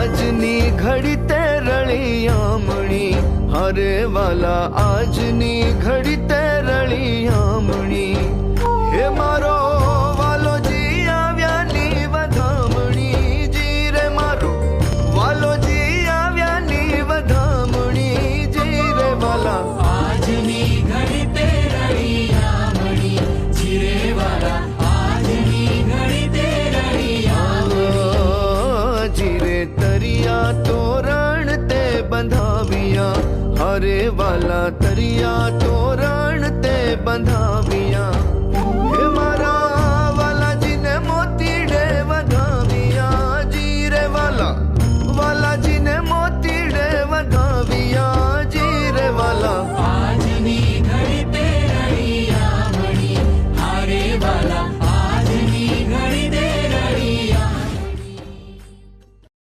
આજની ઘડી તે રળિયામણી, હરે વાલા આજની ઘડી તે રળિયામણી. હે મારો વાલોજી આવ્યાની વધામણી, જી રે મારો વાલોજી આવ્યાની વધામણી, જી રે વાલા આજની ઘડી તે રળિયામણી, જી રે વાલા આજની ઘડી તે રળિયામણી. જીરે તરિયા તોરણ તે બંધાવ્યા, હરે વાલા તરિયા તોરણ તે બંધાવ્યા.